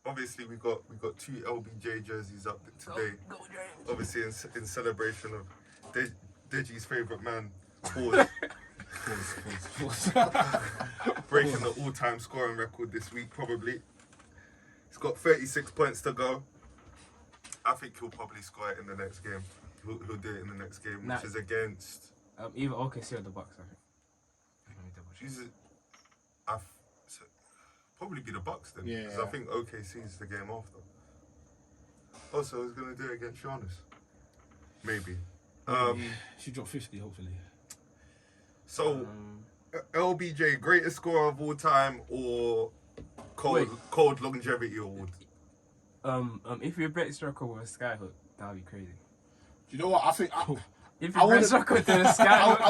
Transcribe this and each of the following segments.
Obviously we got two LBJ jerseys up today. Obviously in celebration of Deji's favourite man, Pause. Breaking the all-time scoring record this week, probably. He's got 36 points to go. I think he'll probably score it in the next game. He'll do it in the next game, which is against... either OKC or the Bucks, I think. Probably be the Bucks then. Yeah. Because I think OKC is the game after. Also, he's going to do it against Giannis. Maybe. Should drop 50, hopefully. So, LBJ, greatest scorer of all time or cold longevity award? If you're a greatest scorer with a skyhook, that would be crazy. Do you know what? I think... If you're a greatest scorer with a skyhook,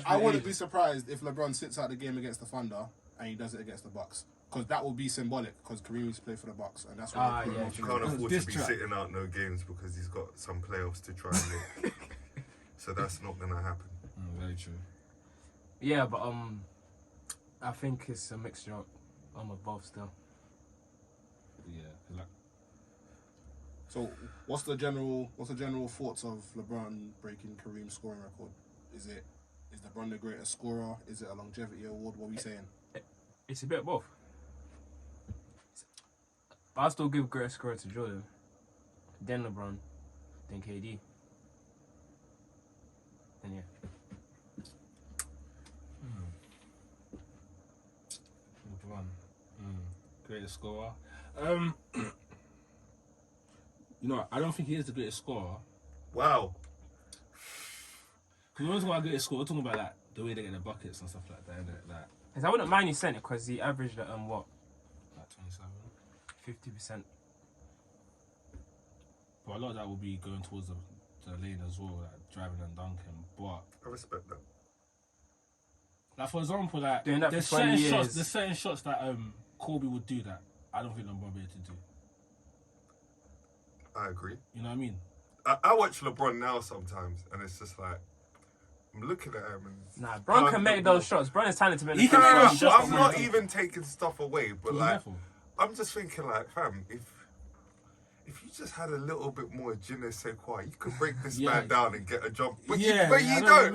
I wouldn't be surprised if LeBron sits out the game against the Thunder and he does it against the Bucks. Because that will be symbolic, because Kareem used to play for the Bucks, and that's what you can't afford to be sitting out no games because he's got some playoffs to try and make. So that's not going to happen. Very true. Yeah, but I think it's a mixture of both still. Yeah. So, what's the general thoughts of LeBron breaking Kareem's scoring record? Is LeBron the greatest scorer? Is it a longevity award? What are we saying? It's a bit of both. But I'll still give greatest scorer to Jordan, then LeBron, then KD. And yeah. LeBron, greatest scorer. I don't think he is the greatest scorer. Wow. Because we're talking about greatest scorer, we're talking about like the way they get the buckets and stuff like that, innit? Like, I wouldn't mind you saying it because he averaged at what? Like 27. 50%. But a lot of that will be going towards the lane as well, like driving and dunking. But I respect that. Like for example, like doing that there's for 20 certain years. there's certain shots that Kobe would do that I don't think LeBron will be able to do. I agree. You know what I mean? I watch LeBron now sometimes, and it's just like I'm looking at him and Bron can make those shots. Bron is talented to make can make those shots. I'm not even taking stuff away, but I'm just thinking like, fam, if you just had a little bit more je ne sais quoi, you could break this man down and get a jump. But you don't.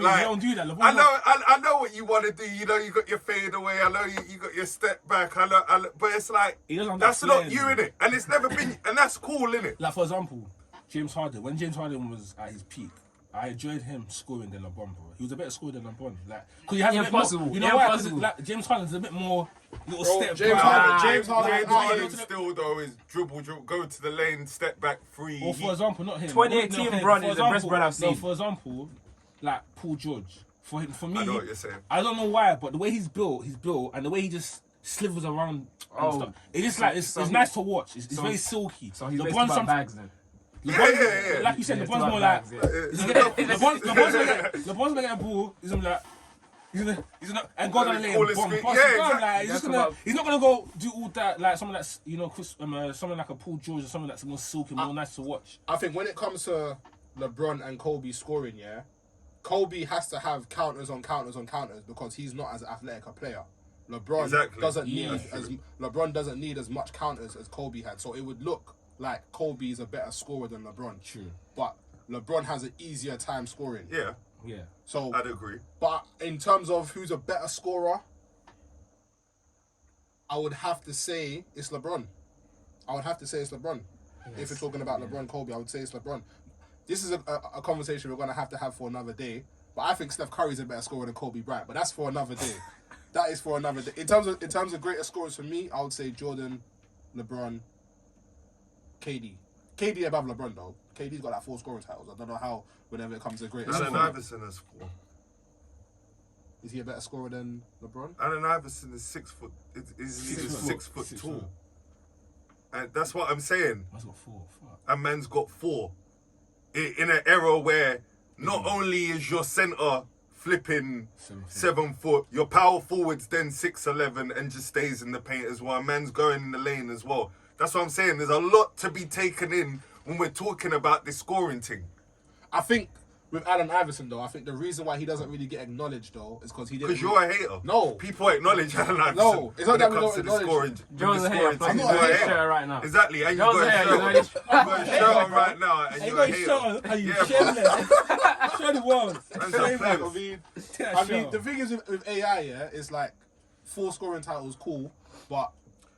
Like, you don't do that. I know what you want to do. You know, you got your fade away. I know you got your step back. I know, but it's like that's not you, innit? And it's never been, and that's cool, innit? Like for example, James Harden. When James Harden was at his peak, I enjoyed him scoring than LeBron, bro. He was a better scorer than LeBron. Like, cause he has a bit more, you know why? Like, James Harden's a bit more little step James Harden still though is dribble, go to the lane, step back, free. Or for example, not him. 2018 Bron is the best Bron I've seen. No, for example, like Paul George. For me, I know what you're saying. I don't know why, but the way he's built, and the way he just slivers around and stuff. It's just like it's nice to watch. It's very silky. So he's basically about bags then. LeBron, like you said, LeBron's more like LeBron's gonna get a ball. He's gonna be like, he's gonna and go down the lane and bomb. He's not gonna go do all that like someone that's someone like a Paul George or someone that's more silky, more nice to watch. I think when it comes to LeBron and Kobe scoring, Kobe has to have counters on counters on counters because he's not as athletic a player. LeBron doesn't need as much counters as Kobe had, so it would look like Kobe is a better scorer than LeBron. True. But LeBron has an easier time scoring. Yeah. So I'd agree. But in terms of who's a better scorer, I would have to say it's LeBron. If we're talking about LeBron, Kobe, I would say it's LeBron. This is a conversation we're going to have for another day. But I think Steph Curry's a better scorer than Kobe Bryant. But that's for another day. That is for another day. In terms of greatest scorers for me, I would say Jordan, LeBron, KD. KD above LeBron though. KD's got like 4 scoring titles. I don't know how whenever it comes to greatest Allen Iverson has 4. Is he a better scorer than LeBron? Allen Iverson is 6 foot. Is 6 foot tall. And that's what I'm saying. Man's got 4. Fuck. A man's got 4. In an era where not only is your centre flipping 7 foot, your power forward's then 6'11" and just stays in the paint as well. A man's going in the lane as well. That's what I'm saying. There's a lot to be taken in when we're talking about this scoring thing. I think with Allen Iverson though, I think the reason why he doesn't really get acknowledged though is because he didn't. Because you're a hater. No. People acknowledge Allen Iverson. No, it's not when that it we comes don't to the acknowledge scoring. Jones the a scoring hater. team. I'm not You're a a hater. hater. right now. Exactly, and you Jones got a a hater. shirt on. You got a shirt on right now, and He you're got a his hater. shot on. Are you Yeah, shameless? Surely was. Man's a player. I mean, the thing is with AI, yeah, it's like 4 scoring titles, cool, but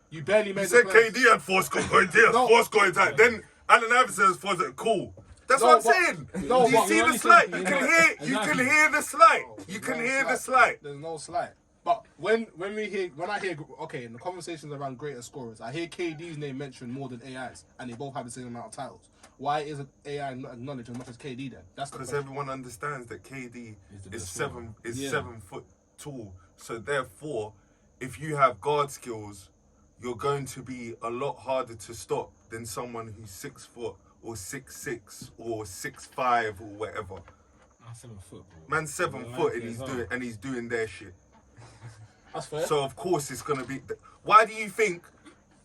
you barely made You the said playoffs. KD had 4 scoring titles. No. 4 scoring titles. Then Allen Iverson has 4. Cool. That's No, what I'm but- saying. no, Do you but see you the only slight? said- You yeah, can exactly. hear the slight. You There's can no hear the slight. There's no slight. But when I hear okay, in the conversations around greater scorers, I hear KD's name mentioned more than AI's, and they both have the same amount of titles. Why isn't AI not acknowledged as much as KD then? That's the Because question. everyone understands that KD the is best 7 scorer. foot tall. So therefore, if you have guard skills, you're going to be a lot harder to stop than someone who's 6 foot or 6'6" or 6'5" or whatever. I'm 7 foot, bro. Man's 7 Yeah, foot like and he's doing their shit. That's fair. So of course it's gonna be. Why do you think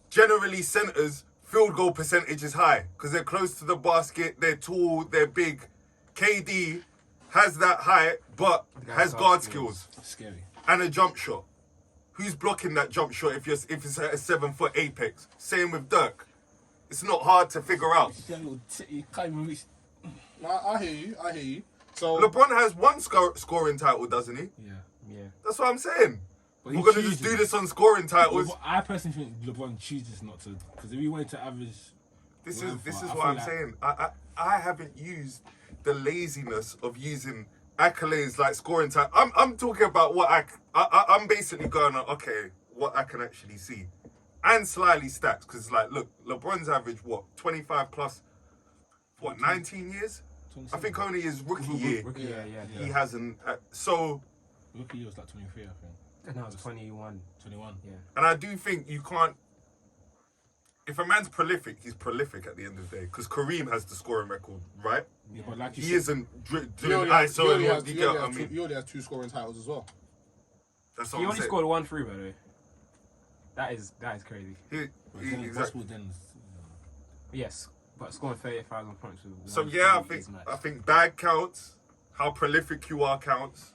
generally centers field goal percentage is high? Because they're close to the basket, they're tall, they're big. KD has that height, but has guard skills That's scary. and a jump shot. Who's blocking that jump shot if it's at a 7 foot apex? Same with Dirk. It's not hard to figure out. You can't even reach. I hear you. So LeBron has 1 scoring title, doesn't he? Yeah. Yeah. That's what I'm saying. But We're he gonna just chooses. do this on scoring titles. Well, I personally think LeBron chooses not to, because if he wanted to average, This Well, is I what feel I'm like- saying. I haven't used the laziness of using accolades like scoring time. I'm talking about what I'm basically going on. Okay, what I can actually see, and slightly stats because like look, LeBron's average what 25 plus, what 19 years. I think only his rookie year Yeah. he hasn't. So rookie year was like 23, I think. And now it's 21. 21. Yeah. and I do think you can't. If a man's prolific, he's prolific at the end of the day. Because Kareem has the scoring record, right? Yeah, but like you He said, isn't doing he only ISO and has, what you get. I mean, he only has 2 scoring titles as well. that's what He I'm only saying. scored 1 free, by the way. That is crazy. Exactly. basketball then. Yes, but scoring 38,000 points with So one yeah, free is mad. I think bag counts. How prolific you are counts.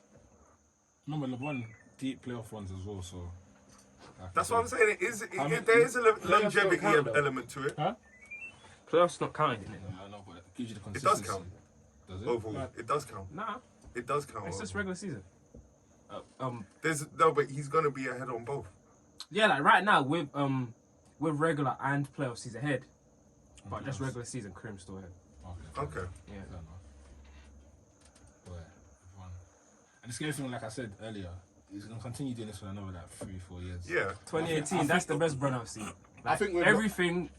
Remember LeBron deep playoff runs as well, so. like That's I what I'm said, saying. There is a longevity count, though. element to it. Huh? Playoffs not counting, isn't it? Yeah, I know, but it gives you the It does consistency. count. Does it? Overall, it does count. Nah, It does count. it's just overall. regular season. But he's gonna be ahead on both. Yeah, like right now with regular and playoffs he's ahead, but just regular season Kareem's still ahead. Okay. Yeah. Fair enough. But, fun. And the scary thing, like I said earlier, he's gonna continue doing this for another like 3-4 years. Yeah. 2018, that's the best run I've seen. I Like, think with everything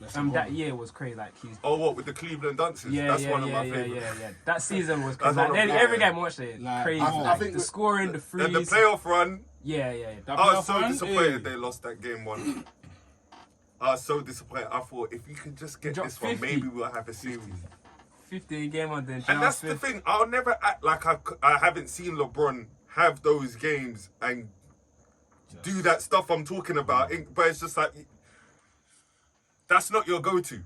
That's that LeBron. year was crazy. Like he's Oh, what with the Cleveland Dunces? yeah, That's yeah, one yeah, of my yeah, favorites. yeah. That season was That's crazy. Like, one of my- every game I watched it, Like, crazy. I Like, think the with- scoring, the frees. And the playoff run, Yeah. That I was playoff so run, disappointed hey. they lost that game 1. I was so disappointed. I thought if you could just get Drop this one, 50. maybe we'll have a series. 15 game on then. And that's the thing. I'll never act like I haven't seen LeBron have those games and do that stuff I'm talking about. But it's just like that's not your go-to.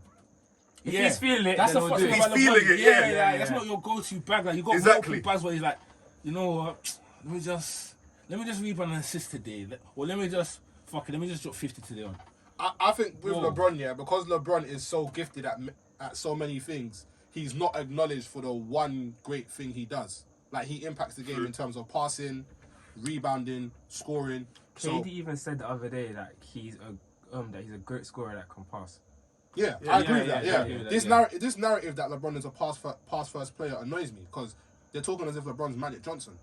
If he's feeling it, That's then the he'll first do thing it. about He's LeBron. feeling it, Yeah, yeah. That's not your go-to bag. Like you got Exactly. multiple bags where he's like, you know what? Let me just rebound and assist today. Or let me just drop 50 today on. I think with Whoa. LeBron, yeah, because LeBron is so gifted at so many things, he's not acknowledged for the one great thing he does. Like he impacts the game in terms of passing, rebounding, scoring. So KD even said the other day that he's a great scorer that can pass. yeah, I agree with yeah, that. yeah, Yeah, I agree with that, this yeah. this narrative that LeBron is a pass first player annoys me because they're talking as if LeBron's Magic Johnson.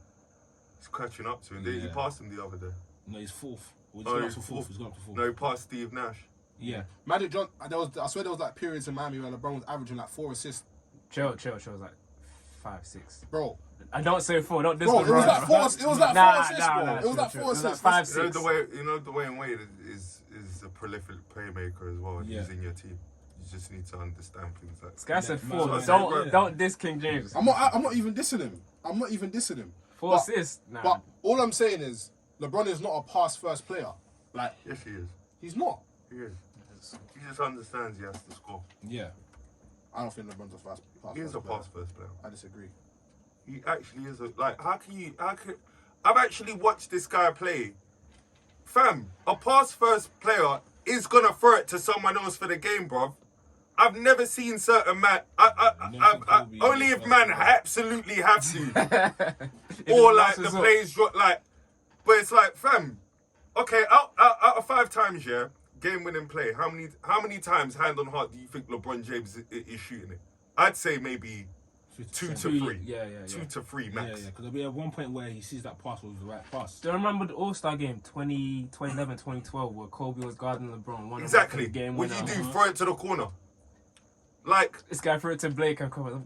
He's catching up to him. He Yeah. passed him the other day. No, he's fourth. He's Oh, going up he's to fourth. fourth. He's going up to fourth. No, he passed Steve Nash. Yeah. Magic Johnson. I swear there was like periods in Miami where LeBron was averaging like 4 assists, Chill was like 5-6. bro. I don't say 4. Don't Bro, it was LeBron, like bro. 4. It was like Nah, 4 assists, nah, bro. nah, It was like chill. 4 It was like assists. 5, You know 6. the way Wade is a prolific playmaker as well. And Yeah. he's in your team. You just need to understand things like This guy said Yeah, 4. man, Don't diss King James. I'm not even dissing him. 4 but- assists. Nah. But all I'm saying is LeBron is not a pass first player. Like Yes, he is. he's not. He is. He just understands he has to score. Yeah. I don't think LeBron's a fast. He is a pass first player. I disagree. He actually is how can I've actually watched this guy play. Fam, a pass first player is gonna throw it to someone else for the game, bruv. I've never seen certain man. Only if man absolutely have to, or like the plays drop. Like, but it's like, fam. Okay, out of 5 times, yeah, game-winning play. How many times, hand on heart, do you think LeBron James is shooting it? I'd say maybe 2 to 3. Yeah. 2 to 3 max. Yeah, because there'll be at one point where he sees that pass was the right pass. Do you remember the All-Star game 2011, 2012 where Kobe was guarding LeBron? Exactly. Game what winner. do you do? Throw it to the corner. Like, this guy threw it to Blake and covered. All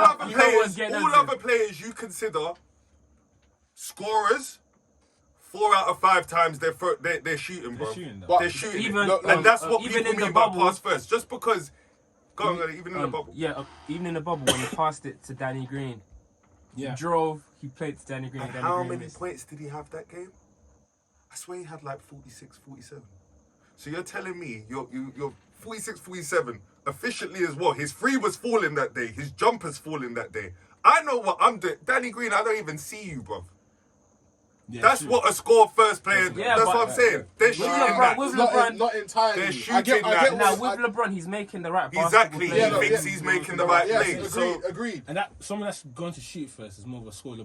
other players you consider scorers. 4 out of 5 times they're shooting, bro. They're shooting. And that's what people mean by pass first. Just because, even in the bubble. Yeah, even in the bubble when he passed it to Danny Green. Yeah. He drove, he played to Danny Green. And how many points did he have that game? I swear he had like 46, 47. So you're telling me you're 46, 47 efficiently as well. His free was falling that day. His jumper's falling that day. I know what I'm doing. Danny Green, I don't even see you, bro. Yeah, that's what a score first player does. Yeah, that's what I'm saying. They're shooting that. With LeBron, not entirely. They're shooting that. Now, with LeBron, he's making the right Exactly. He thinks he's making the right play. Agreed. And that someone that's going to shoot first is more of a score.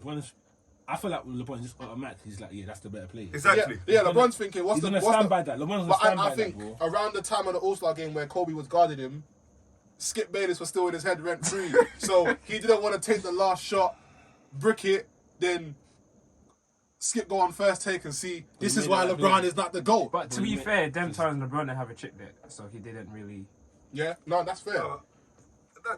I feel like LeBron just automatic. He's like, yeah, that's the better play. Exactly. Yeah, LeBron's thinking, he's gonna stand by that. LeBron's gonna stand by that. I think around the time of the All-Star game where Kobe was guarding him, Skip Bayless was still in his head rent-free. So he didn't want to take the last shot, brick it, then Skip go on first take and see. This is why LeBron is not the GOAT. But to be fair, them times LeBron didn't have a chick there, so he didn't really. Yeah, no, that's fair.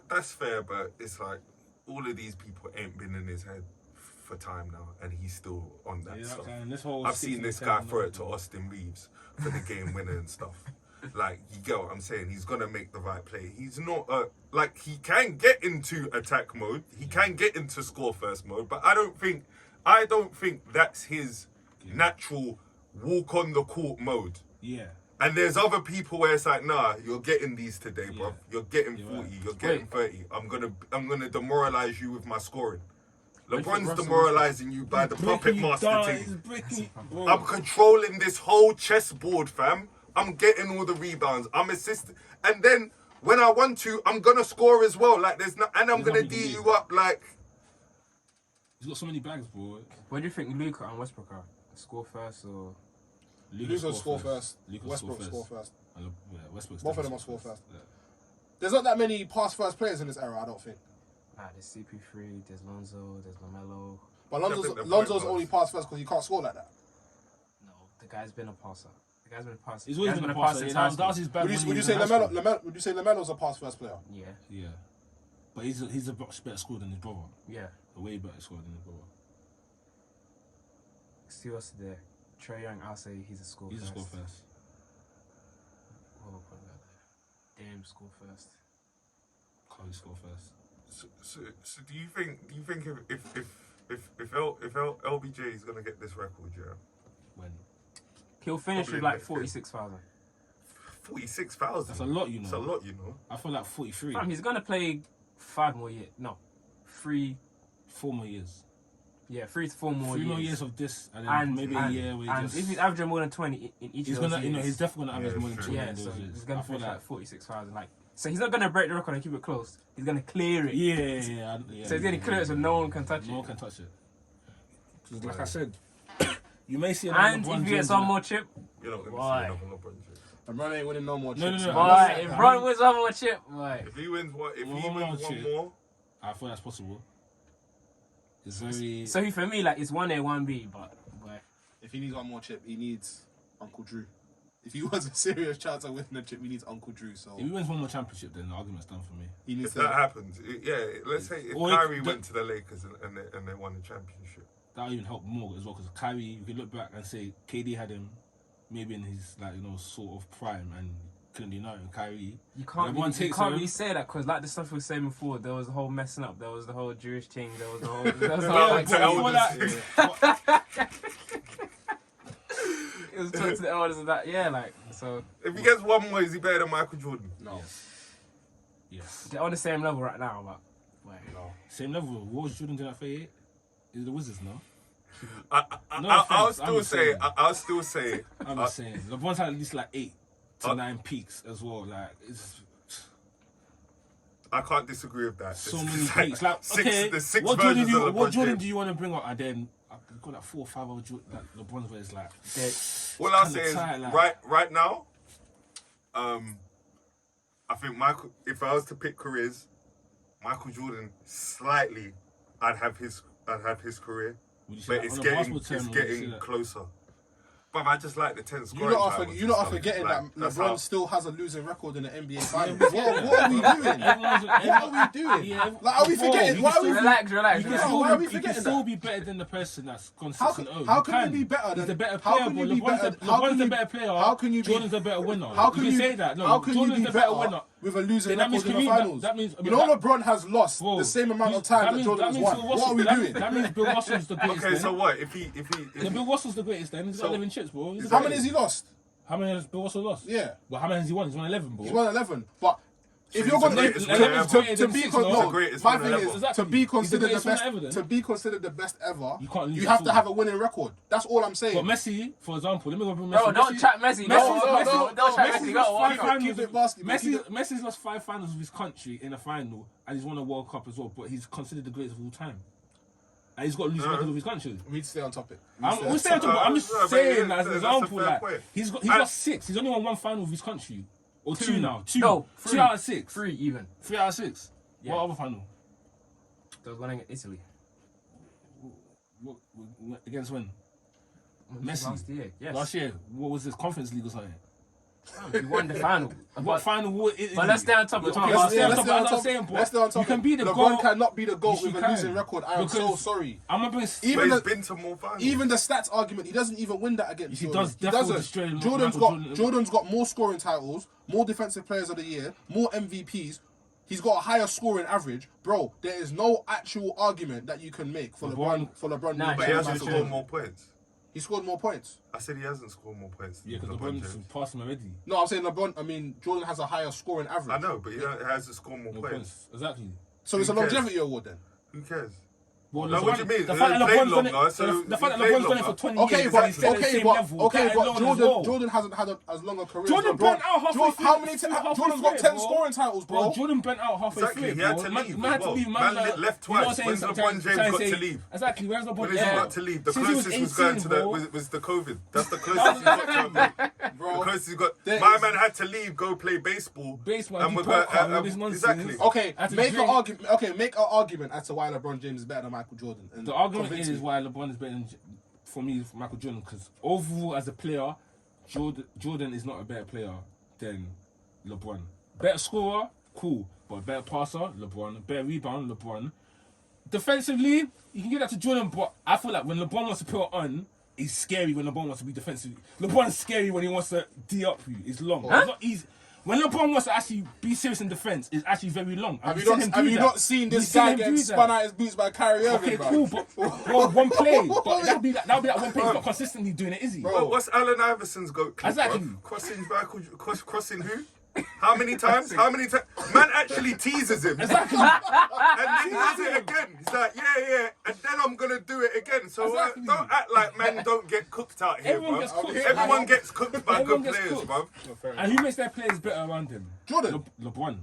That's fair, but it's like all of these people ain't been in his head for time now, and he's still on that stuff. I've seen this guy throw it to Austin Reeves for the game winner and stuff. Like, you get what I'm saying? He's gonna make the right play. He's not like, he can get into attack mode. He can get into score first mode, but I don't think that's his natural walk on the court mode. Yeah. And there's other people where it's like, nah, you're getting these today, bro. You're getting 40, you're getting 30. I'm gonna demoralize you with my scoring. LeBron's demoralizing you by the puppet master thing. I'm controlling this whole chessboard, fam. I'm getting all the rebounds. I'm assisting. And then when I want to, I'm gonna score as well. Like, and I'm gonna D you up like. He's got so many bags, bro. What do you think Luka and Westbrook are? Score first or? Luka score first. Westbrook score first. Both of them are score first. Yeah. There's not that many pass first players in this era, I don't think. Nah, there's CP3, there's Lonzo, there's LaMelo. But Lonzo's only pass first because he can't score like that. No, the guy's been a passer. The guy's been a passer. He's always been a passer. That's his bad. Would you say LaMelo's a pass first player? Yeah. Yeah. But he's a better scorer than his brother. Yeah. A way better scorer than his brother. See what's there. Trae Young, I'll say he's a score first. He's a score first. We'll put that there. Dame score first. Curry score first. So do you think if LBJ is gonna get this record, yeah? When? He'll finish with like 46,000. 46,000? That's a lot, you know. That's a lot, you know. I feel like 43. Fam, he's gonna play 5 more years. No, 4 more years. Yeah, 3 to 4 more years. 3 more years of this, and then maybe a year where and if he's averaging more than 20 in each of those years, he's definitely gonna average more than 20 yeah, in those so years. he's gonna finish like 46,000. Like, so he's not gonna break the record and keep it close. He's gonna clear it. Yeah. So he's gonna clear it so no one can touch it. No one can touch it. Because like I said, you may see and if he gets one more chip, you're not gonna see another LeBron James. LeBron ain't winning no more chips. No. Boy, if LeBron wins one more chip, boy. If he wins one more, I thought that's possible. It's very. So for me, like, it's 1A, 1B, but if he needs one more chip, he needs Uncle Drew. If he wants a serious chance of winning a chip, he needs Uncle Drew. So if he wins one more championship, then the argument's done for me. If that happens, let's say if Kyrie went to the Lakers and they won the championship, that would even help more as well. Because Kyrie, you can look back and say KD had him maybe in his sort of prime and couldn't do nothing. Kyrie, you can't really say that because like the stuff we were saying before, there was the whole messing up, there was the whole Jewish thing, there was the whole. It was talking to the elders and that, yeah, like so. If he gets one more, is he better than Michael Jordan? No. Yes. They're on the same level right now, but No. Same level. What was Jordan doing at 38? Is the Wizards now? I'll still say. I'm just saying. LeBron's had at least like 8 to 9 peaks as well. Like it's I can't disagree with that. so It's many like peaks. Like okay, the six what Jordan versions of what LeBron Jordan James. do you want to bring up? And then I've got like 4 or 5 other LeBron's where it's like. All I'll kinda say is tight, like- right now, I think Michael. If I was to pick careers, Michael Jordan slightly, I'd have his career, Would you say but that it's on a getting basketball term, it's or would you say getting that- closer. But I just like the 10 You scoring lot titles are and stuff. forgetting Like, that that's LeBron how- still has a losing record in the NBA Finals. we get What are we doing? Everyone's- What are we doing? Yeah, Like, are we bro, forgetting? you Why can are we? still- relax. You Yeah, can why are we still, you can forgetting still that? be better than the person that's gone How 6-0. how can you be better He's than? the better How player, can but you be better? LeBron's the better player. How can you be? Jordan's the better winner. How can you you say that? No, how can you Jordan's be the better winner. better with a losing Then that means record in the Kareem- finals? that means- You know LeBron has lost Bro, the same amount of that time that means- Jordan has means won. Bill What are we Russell- doing? That means Bill Russell's the greatest. Okay, then. so what? If Then Bill Russell's the greatest then. He's got So- 11 chips, bro. He's the How many greatest. has he lost? How many has Bill Russell lost? Yeah. Well, how many has he won? He's won 11, bro. He's won 11. But if he's you're the going greatest to winner ever. be He's con- the no, greatest my winner thing ever. is to be He's the considered the greatest winner best. ever, then. To be considered the best ever, You can't lose you at have to all. have a winning record. That's all I'm saying. But Messi, for example, let me go bring Messi. Bro, don't chat Messi. Don't chat Messi. Go on. Keep it basketball. Messi's lost 5 finals with his country in a final, and he's won a World Cup as well. But he's considered the greatest of all time, and he's got a losing record with his country. We need to stay on topic. I'm saying, I'm just No, but saying yeah, as an that's a example, fair like point. he's And- got 6. He's only won 1 final with his country, or 2 now. 2. No, 2 3. out of 6. 3 even. 3 out of 6. Yeah. What other final? There was one in Italy. Against when? Messi. Last year. Yes. Last year. What was this? Conference League or something? He won the final. What final? But let's stay on top. We're talking Let's about stay on top. I'm saying, bro, Let's stay on you topic. can be the LeBron GOAT. cannot be the GOAT Yes, with you a can. losing record. I am Because so sorry. I'm not being. But Even he's the, been to more finals. even the stats argument, he doesn't even win that against He Jordan. does definitely destroy Jordan's got more scoring titles, more defensive players of the year, more MVPs. He's got a higher scoring average, bro. There is no actual argument that you can make for LeBron. Nah, But he hasn't Michael scored Jordan. more points. He scored more points. I said he hasn't scored more points. Yeah, than because LeBron LeBron's James. passed him already. No, I'm saying Jordan has a higher scoring average. I know, but he hasn't scored more No points. points. Exactly. So it's a Who cares? longevity award then. Who cares? Well, No, what do you mean? The They fact that played LeBron's done longer, it, so the fact that they played LeBron's done it for longer. 20 Okay, years, but and he's still at the same level. that but alone as well. Jordan hasn't had as long a career. Jordan as LeBron. burnt out halfway through. How many? halfway Jordan's through got it, 10 bro. scoring titles, bro. Jordan bent out halfway Exactly, through. he had bro. to Man leave had as to well. leave. Man like, left you know what twice. I'm When's saying? LeBron Trying James got say- to leave? Exactly. Where's LeBron? When has he got to leave? The Since he was closest was going 18, to the bro. was the COVID. That's the closest he got to it. Bro. The closest he got. There My is- man had to leave, go play baseball. Baseball, and do we're poker, going- all this nonsense. exactly. Okay, Had to make an drink. argument. Okay, make an argument as to why LeBron James is better than Michael Jordan. And The argument convince is me. why LeBron is better than, for me, for Michael Jordan, because overall as a player, Jordan is not a better player than LeBron. Better scorer, cool, but better passer, LeBron. Better rebound, LeBron. Defensively, you can give that to Jordan, but I feel like when LeBron wants to put it on, it's scary when LeBron wants to be defensive. LeBron's scary when he wants to D up you. It's long. It's not easy. When LeBron wants to actually be serious in defense, it's actually very long. Have We've you seen not? him Have do you that. not seen We've this seen guy him get do spun that. out his boots by Kyrie Irving? Okay, bro? cool, but one play. But that'll be that one play. He's not consistently doing it, is he? Bro. What's Allen Iverson's go? Clip, Exactly. bruv? Crossing who? How many times? Man actually teases him. Exactly. And then he does it again. He's like, yeah, and then I'm gonna do it again. So Exactly. don't act like men don't get cooked out here, Everyone bro. gets cooked. Everyone gets cooked by Everyone good gets players, cooked. bro. And who makes their players better around him? Jordan. LeBron.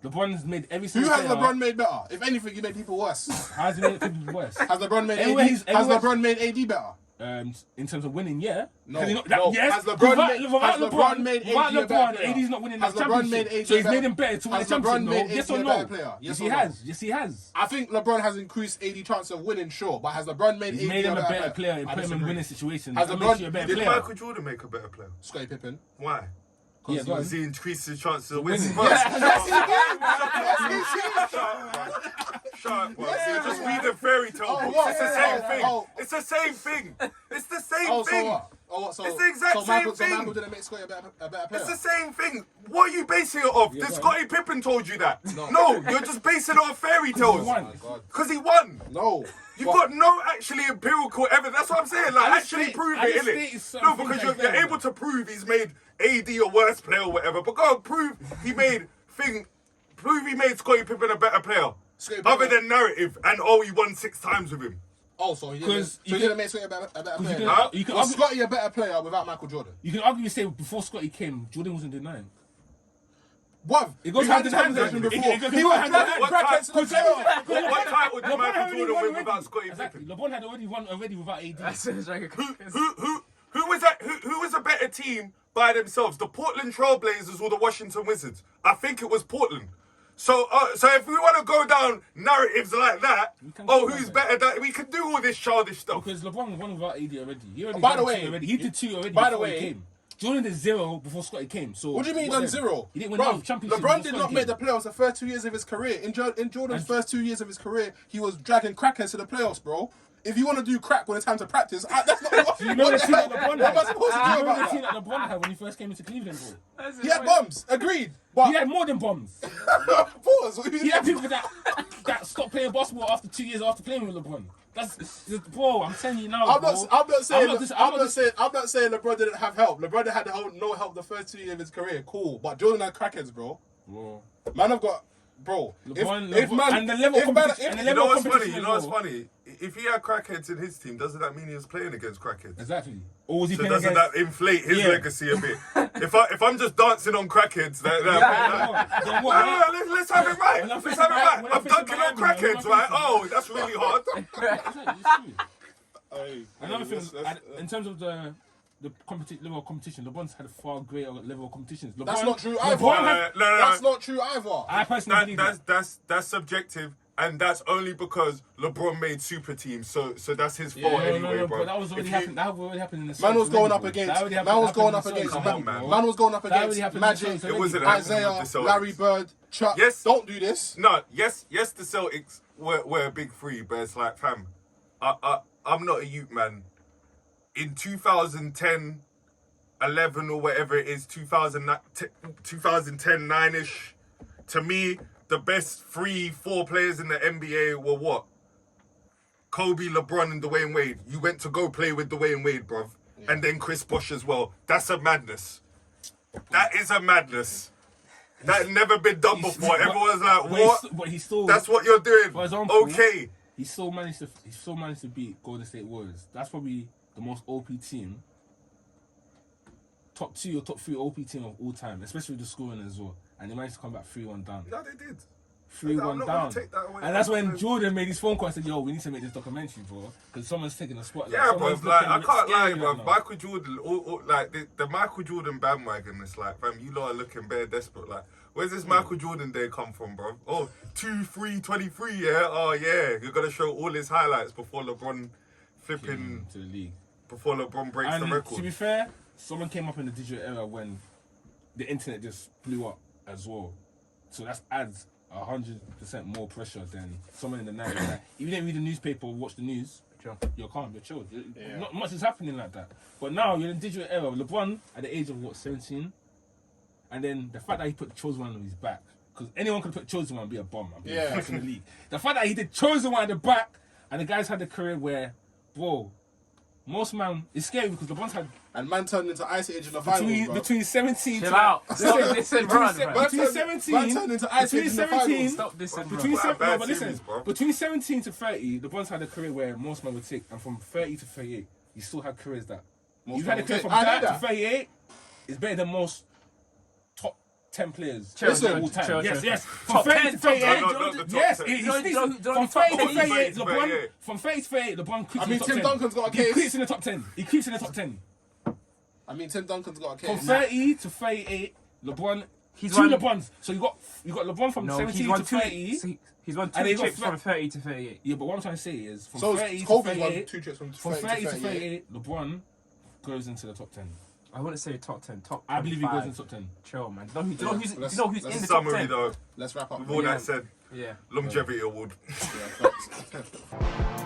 LeBron's made every Who single has player. LeBron made better? If anything, he made people worse. Has he made people worse? Has LeBron made Anyway, AD? he's- Has anyway- LeBron made AD better? In terms of winning, yeah. No, Has he not- no. Yes. Has LeBron made- without has LeBron made without AD a better LeBron, player? AD's not winning Has the LeBron championship. made AD So he's better? made him better to win Has the LeBron championship. made No? AD Yes a or better no? player? Yes Yes, or he no? has. Yes, he has. I think LeBron has increased AD chance of winning, sure, but has LeBron made He's AD made him a better player? player and I put him in disagree. winning situations. Has That LeBron- makes you a better Did player. Michael Jordan make a better player? Scottie Pippen. Why? Yeah, go on. Because he increased his chances of winning. winning. Shut up, bro. You're just reading fairy tale books. what? It's the same thing. Oh. It's the same thing. It's the same Oh, so thing. what? Oh, what? So, It's the exact so Michael, same So Michael thing. didn't make Scottie a better player? It's the same thing. What are you basing it off? Did go on. Scottie Pippen told you that? No, you're just basing it off fairy tales. won. Because he won. No. You've But- got no actually empirical evidence. That's what I'm saying. Like, I just actually state- prove I it, just innit? stated certain No, because things you're like that. able to prove he's made AD a worse player or whatever. But go and prove he made prove he made Scottie Pippen a better player. Scottie Other Pippen- than narrative, and he won 6 times with him. Oh, so he Because didn't make Scottie a better player. you can Was argue- Scottie a better player without Michael Jordan? You can argue say before Scotty came, Jordan wasn't denying. What? It goes We had hand this in hand. conversation It before. goes He was hand in hand. dragging What crackheads to the playoffs. What title did LeBron Michael had Jordan already win won without Scottie Exactly. Pippen? LeBron had already won without AD. That's like Who was that? Who was a better team by themselves? The Portland Trailblazers or the Washington Wizards? I think it was Portland. So if we want to go down narratives like that, can go who's down better? That we can do all this childish stuff. Because LeBron won without AD already. He already By the done way, two already. He did 2 already by the before he way- came. Jordan did 0 before Scotty came. So What do you mean he done 0? He didn't win Bro, no championship. LeBron before did not Scotty make came. the playoffs the first 2 years of his career. In Jordan's first 2 years of his career, he was dragging crackheads to the playoffs, bro. If you want to do crack when it's time to practice, that's not what, You know the team that LeBron what am I had? supposed to do You know the about team that? that LeBron had when he first came into Cleveland, bro? He had bombs, agreed. But He had more than bombs. pause. He had people that stopped playing basketball after 2 years after playing with LeBron. Bro, I'm telling you now, I'm bro. not saying I'm not saying LeBron didn't have help. LeBron had no help the first 2 years of his career. Cool, but Jordan had crackheads, bro. Man, I've got, bro. LeBron, if man, and the level if of man, competition, if- and the You level know of what's funny? competition You as know what's well. funny? If he had crackheads in his team, doesn't that mean he was playing against crackheads? Exactly. Or was he So playing doesn't against? that inflate his Yeah. legacy a bit? If I'm just dancing on crackheads, Then no, what? let's have it right. When I Let's faced have it Miami- right. when I I'm faced dunking on Miami, when I crackheads, faced right? Miami. Oh, that's really hard. Exactly, it's true. Hey, Another thing, let's- in terms of the level of competition, LeBron's had a far greater level of competition. That's not true either. LeBron had, No. That's not true either. I personally believe that. That's subjective, and that's only because LeBron made super teams. So that's his fault anyway, no, bro. but that was already If you- happened. That already happened in the Man was Celtics going up already, bro. against. That already Man was happened going in up the against. Celtics Come on, already, man. bro. Man was going up That already against happened in the Magic, Celtics It wasn't already. happening Isaiah, with the Celtics. Larry Bird, Chuck. Yes. Don't do this. No, yes, the Celtics were a big three, but it's like, fam, I'm not a youth man. In 2010, 11 or whatever it is, 2010, 9-ish, to me, the best 3-4 players in the NBA were what? Kobe, LeBron, and Dwayne Wade. You went to go play with Dwayne Wade, bruv. And then Chris Bosh as well. That's a madness. That is a madness. That never been done before. Everyone's like, what? But he still. That's what you're doing. For example, Okay. He still managed to beat Golden State Warriors. That's probably the most OP team. Top 2 or top 3 OP team of all time, especially with the scoring as well. And they managed to come back 3-1 down. No, they did. 3-1 I'm not down. gonna take that away. And that's when Jordan made his phone call and said, yo, we need to make this documentary, bro. Because someone's taking a spotlight. Yeah, bro. Someone's Like, looking I a bit can't lie, scary bro. right now. Michael Jordan, like the Michael Jordan bandwagon. It's like, fam, you lot are looking bare desperate. Like, where's this Michael Jordan day come from, bro? Oh, 2-3-23, yeah. Oh, yeah. You're gonna show all his highlights before LeBron flipping, To the league. before LeBron breaks And the record. to be fair, someone came up in the digital era when the internet just blew up as well. So that adds 100% more pressure than someone in the 90s. Like, if you didn't read the newspaper or watch the news, you're calm, you're chilled. Not much is happening like that. But now you're in the digital era. LeBron, at the age of 17, and then the fact that he put the chosen one on his back, because anyone could put chosen one and be a bomb and be the best in the league. The fact that he did chosen one at the back, and the guys had a career where, bro, most man, it's scary because LeBron's had And man turned into Ice Age in the finals, bro. between 17 Chill to out. Listen, Listen, run, bro. between 17 Man turned into Ice Age between in the 17 finals. Stop this, bro. between What a bad but listen, series, bro. between 17 to 30, LeBron's had a career where most men would take, and from 30 to 38, you still had careers that you've had a men career would from take. I know that to that. 38 is better than most top 10 players Chill, of all chill, time. chill, Yes, chill. yes. From Top 30 10, to top 38, 10. No, not the top yes, 10. he's Don't- don't- from don't 30 to top 38, 38. LeBron. From 30 to 38, LeBron creeps I in mean, the top Tim 10. Duncan's got a He case. creeps in the top 10. He keeps in the top 10. I mean, Tim Duncan's got a From case. 30 to 38, LeBron. He's two won- LeBrons. So you got LeBron from No, 17 he's won to 2. 30. He's won And 2 he got chips fla- from 30 to 38. Yeah, but what I'm trying to say is from So 30 to Kobe's won 38, 2 trips from from 30 to 38, LeBron goes into the top 10. I wouldn't say top 10, top 25. I believe he goes into top 10. Chill, man. Do you know who's Let's- in the top Summary 10? though, Let's wrap up. with all Yeah. that said, Yeah. longevity award. Yeah, facts.